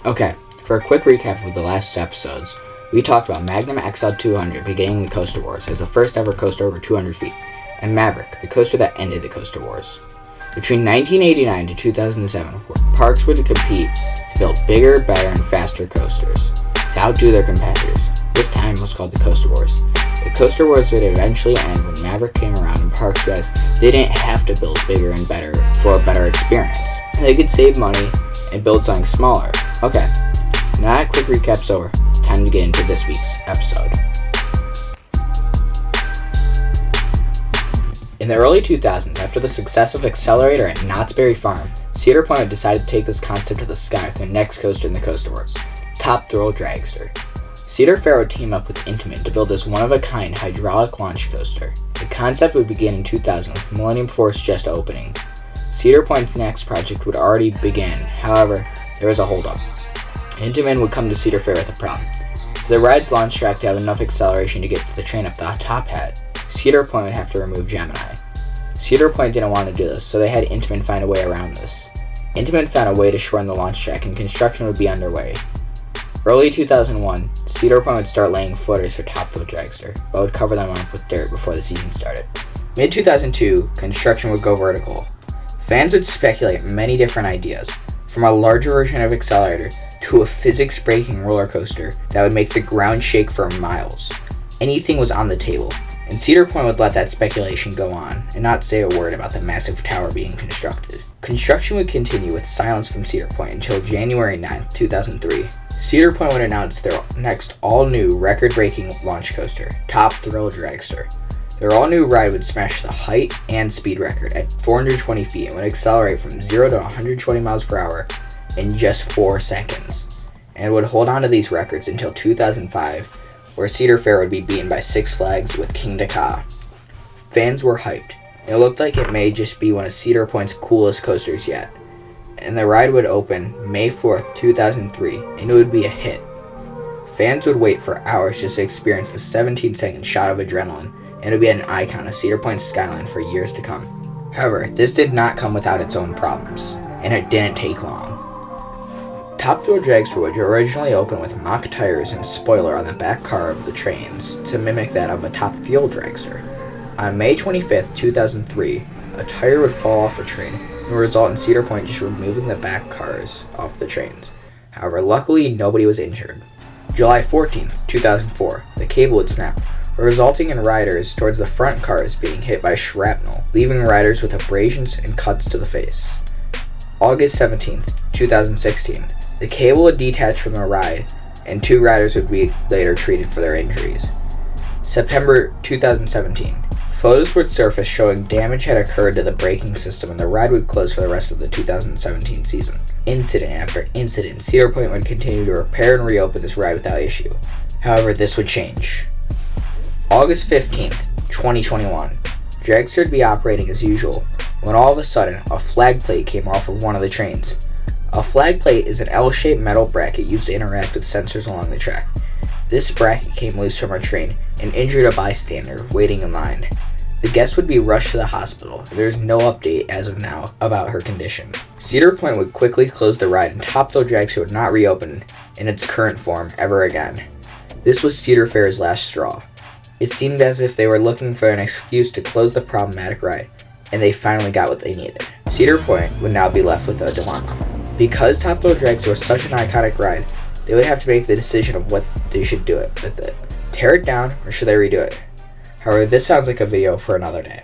Okay, for a quick recap of the last episodes, we talked about Magnum XL 200 beginning the Coaster Wars as the first ever coaster over 200 feet, and Maverick, the coaster that ended the Coaster Wars. Between 1989 to 2007, parks would compete to build bigger, better, and faster coasters to outdo their competitors. This time was called the Coaster Wars. The Coaster Wars would eventually end when Maverick came around and parks realized they didn't have to build bigger and better for a better experience. They could save money and build something smaller. Okay, now that quick recap's over, time to get into this week's episode. In the early 2000s, after the success of Accelerator at Knott's Berry Farm, Cedar Point decided to take this concept to the sky with their next coaster in the Coaster Wars, Top Thrill Dragster. Cedar Fair would team up with Intamin to build this one-of-a-kind hydraulic launch coaster. The concept would begin in 2000 with Millennium Force just opening. Cedar Point's next project would already begin, however, there was a holdup. Intamin would come to Cedar Fair with a problem. For the ride's launch track to have enough acceleration to get the train up the top hat, Cedar Point would have to remove Gemini. Cedar Point didn't want to do this, so they had Intamin find a way around this. Intamin found a way to shorten the launch track and construction would be underway. Early 2001, Cedar Point would start laying footers for Top Thrill Dragster, but would cover them up with dirt before the season started. Mid-2002, construction would go vertical. Fans would speculate many different ideas, from a larger version of Accelerator to a physics-breaking roller coaster that would make the ground shake for miles. Anything was on the table, and Cedar Point would let that speculation go on and not say a word about the massive tower being constructed. Construction would continue with silence from Cedar Point until January 9, 2003. Cedar Point would announce their next all-new record-breaking launch coaster, Top Thrill Dragster. Their all-new ride would smash the height and speed record at 420 feet and would accelerate from 0 to 120 miles per hour in just 4 seconds, and would hold on to these records until 2005, where Cedar Fair would be beaten by Six Flags with Kingda Ka. Fans were hyped. It looked like it may just be one of Cedar Point's coolest coasters yet, and the ride would open May 4th, 2003, and it would be a hit. Fans would wait for hours just to experience the 17-second shot of adrenaline, and it would be an icon of Cedar Point's skyline for years to come. However, this did not come without its own problems, and it didn't take long. Top Thrill Dragster would originally open with mock tires and spoiler on the back car of the trains to mimic that of a Top Thrill Dragster. On May 25th, 2003, a tire would fall off a train and would result in Cedar Point just removing the back cars off the trains. However, luckily nobody was injured. July 14th, 2004, the cable would snap, resulting in riders towards the front cars being hit by shrapnel, leaving riders with abrasions and cuts to the face. August 17th, 2016, the cable would detach from the ride, and 2 riders would be later treated for their injuries. September 2017, photos would surface showing damage had occurred to the braking system and the ride would close for the rest of the 2017 season. Incident after incident, Cedar Point would continue to repair and reopen this ride without issue. However, this would change. August 15th, 2021, Dragster would be operating as usual when all of a sudden a flag plate came off of one of the trains. A flag plate is an L-shaped metal bracket used to interact with sensors along the track. This bracket came loose from a train and injured a bystander waiting in line. The guest would be rushed to the hospital, and there is no update as of now about her condition. Cedar Point would quickly close the ride and Top Thrill Dragster would not reopen in its current form ever again. This was Cedar Fair's last straw. It seemed as if they were looking for an excuse to close the problematic ride, and they finally got what they needed. Cedar Point would now be left with a dilemma. Because Top Thrill Dragster was such an iconic ride, they would have to make the decision of what they should do with it. Tear it down, or should they redo it? However, this sounds like a video for another day.